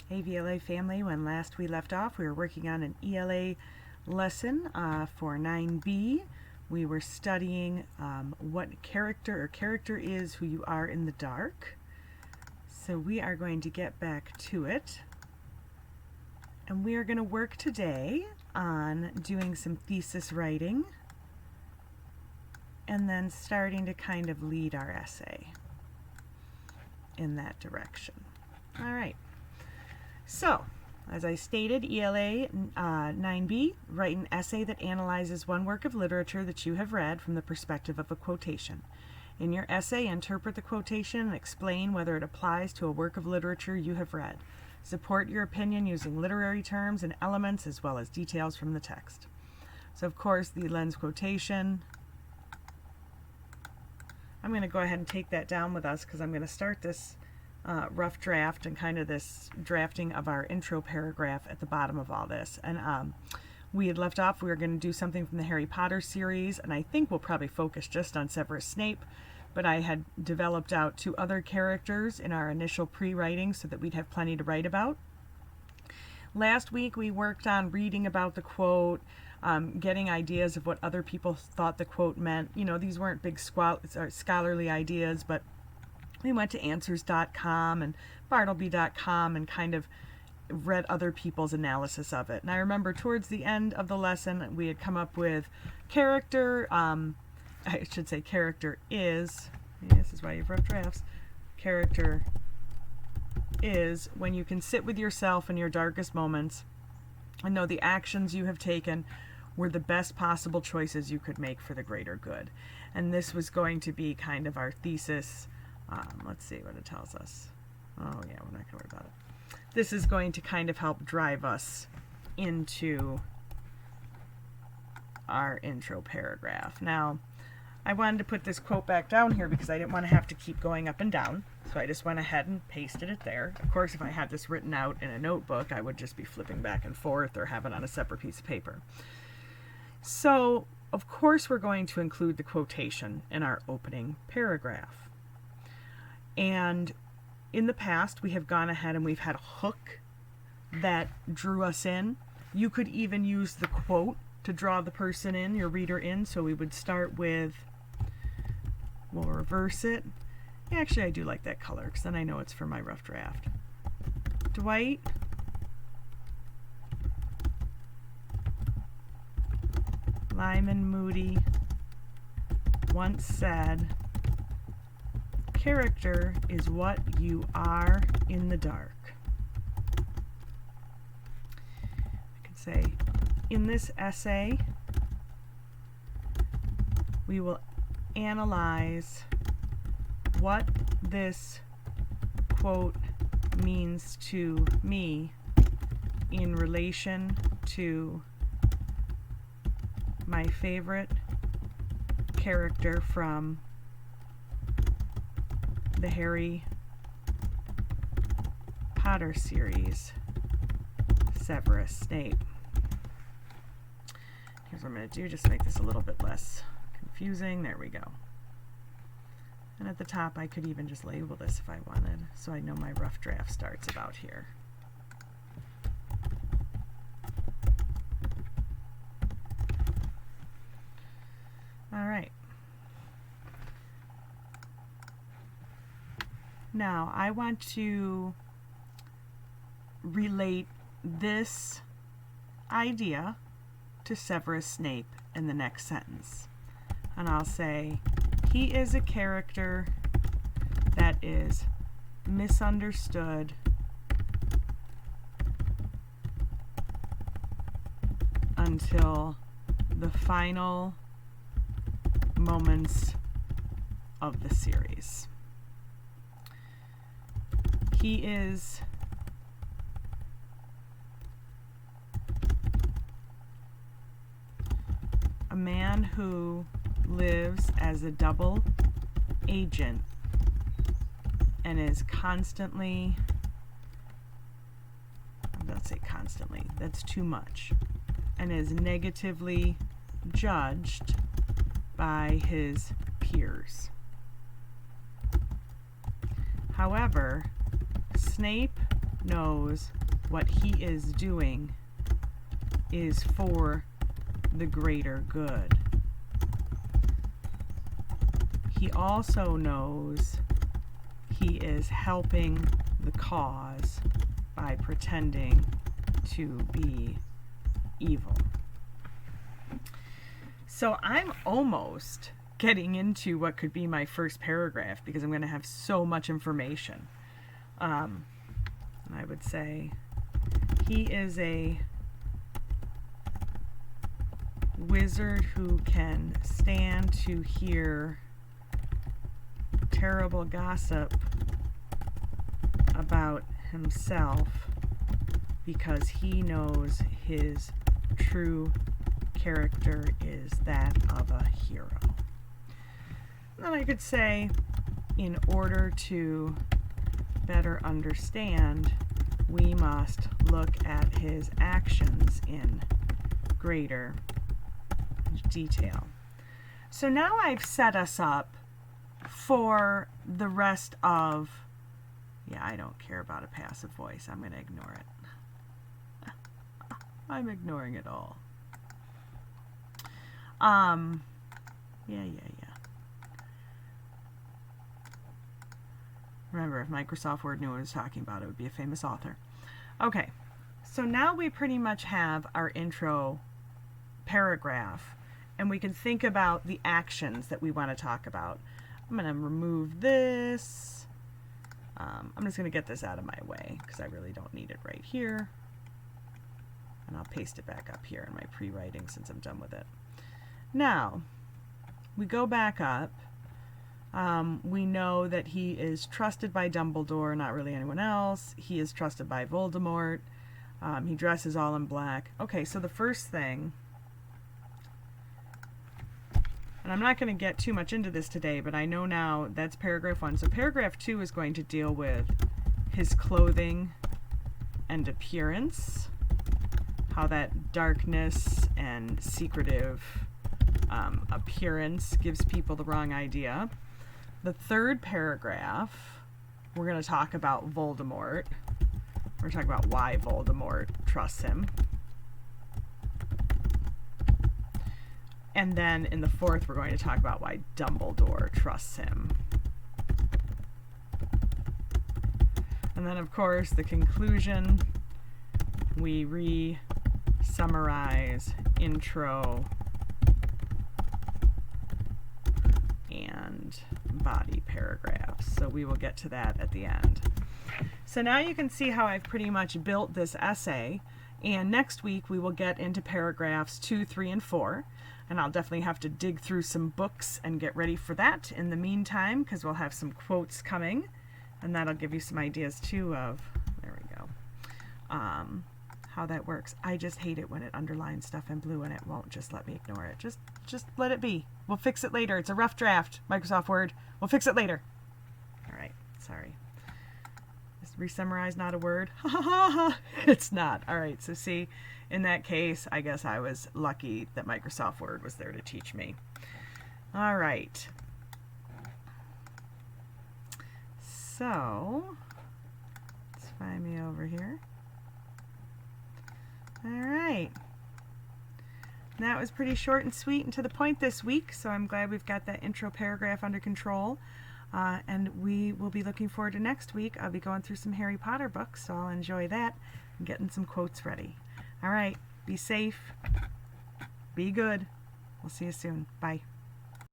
ELA family, when last we left off, we were working on an ELA lesson for 9B. We were studying what character is who you are in the dark. So we are going to get back to it. And we are going to work today on doing some thesis writing and then starting to kind of lead our essay in that direction. All right. So, as I stated, ELA 9B, write an essay that analyzes one work of literature that you have read from the perspective of a quotation. In your essay, interpret the quotation and explain whether it applies to a work of literature you have read. Support your opinion using literary terms and elements as well as details from the text. So, of course, the lens quotation. I'm going to go ahead and take that down with us because I'm going to start this rough draft and kind of this drafting of our intro paragraph at the bottom of all this. And we had left off, we were going to do something from the Harry Potter series, and I think we'll probably focus just on Severus Snape, but I had developed out 2 other characters in our initial pre-writing so that we'd have plenty to write about. Last week we worked on reading about the quote, getting ideas of what other people thought the quote meant. You know, these weren't big scholarly ideas, but we went to answers.com and bartleby.com and kind of read other people's analysis of it. And I remember towards the end of the lesson we had come up with character, I should say character is, this is why you have rough drafts, character is when you can sit with yourself in your darkest moments and know the actions you have taken were the best possible choices you could make for the greater good. And this was going to be kind of our thesis. Let's see what it tells us. Oh yeah, we're not going to worry about it. This is going to kind of help drive us into our intro paragraph. Now, I wanted to put this quote back down here because I didn't want to have to keep going up and down. So I just went ahead and pasted it there. Of course, if I had this written out in a notebook, I would just be flipping back and forth or have it on a separate piece of paper. So, of course, we're going to include the quotation in our opening paragraph. And in the past, we have gone ahead and we've had a hook that drew us in. You could even use the quote to draw the person in, your reader in. So we would start with, we'll reverse it. Actually, I do like that color because then I know it's for my rough draft. Dwight Lyman Moody once said, character is what you are in the dark. I could say, in this essay, we will analyze what this quote means to me in relation to my favorite character from the Harry Potter series, Severus Snape. Here's what I'm going to do, just to make this a little bit less confusing. There we go. And at the top I could even just label this if I wanted, so I know my rough draft starts about here. All right. Now, I want to relate this idea to Severus Snape in the next sentence. And I'll say, he is a character that is misunderstood until the final moments of the series. He is a man who lives as a double agent and is constantly, let's say constantly, that's too much, and is negatively judged by his peers. However, Snape knows what he is doing is for the greater good. He also knows he is helping the cause by pretending to be evil. So I'm almost getting into what could be my first paragraph because I'm going to have so much information. And I would say he is a wizard who can stand to hear terrible gossip about himself because he knows his true character is that of a hero. And then I could say, in order to better understand, we must look at his actions in greater detail. So now I've set us up for the rest of, yeah, I don't care about a passive voice. I'm going to ignore it. I'm ignoring it all. Yeah. Remember, if Microsoft Word knew what it was talking about, it would be a famous author. Okay, so now we pretty much have our intro paragraph, and we can think about the actions that we want to talk about. I'm going to remove this. I'm just going to get this out of my way because I really don't need it right here. And I'll paste it back up here in my pre-writing since I'm done with it. Now, we go back up. We know that he is trusted by Dumbledore, not really anyone else. He is trusted by Voldemort. He dresses all in black. Okay, so the first thing, and I'm not going to get too much into this today, but I know now that's paragraph 1. So paragraph 2 is going to deal with his clothing and appearance, how that darkness and secretive appearance gives people the wrong idea. The third paragraph, we're going to talk about Voldemort. We're going to talk about why Voldemort trusts him. And then in the fourth, we're going to talk about why Dumbledore trusts him. And then, of course, the conclusion, we re-summarize intro and body paragraphs. So we will get to that at the end. So now you can see how I've pretty much built this essay. And next week we will get into paragraphs 2, 3, and 4. And I'll definitely have to dig through some books and get ready for that in the meantime, because we'll have some quotes coming. And that'll give you some ideas too of, there we go, how that works. I just hate it when it underlines stuff in blue and it won't just let me ignore it. Just let it be. We'll fix it later. It's a rough draft, Microsoft Word. We'll fix it later. All right, sorry. Is re-summarize not a word? Ha ha ha! It's not. All right, so see, in that case, I guess I was lucky that Microsoft Word was there to teach me. All right. So, let's find me over here. All right. That was pretty short and sweet and to the point this week, so I'm glad we've got that intro paragraph under control. And we will be looking forward to next week. I'll be going through some Harry Potter books, so I'll enjoy that and getting some quotes ready. All right, be safe, be good. We'll see you soon. Bye.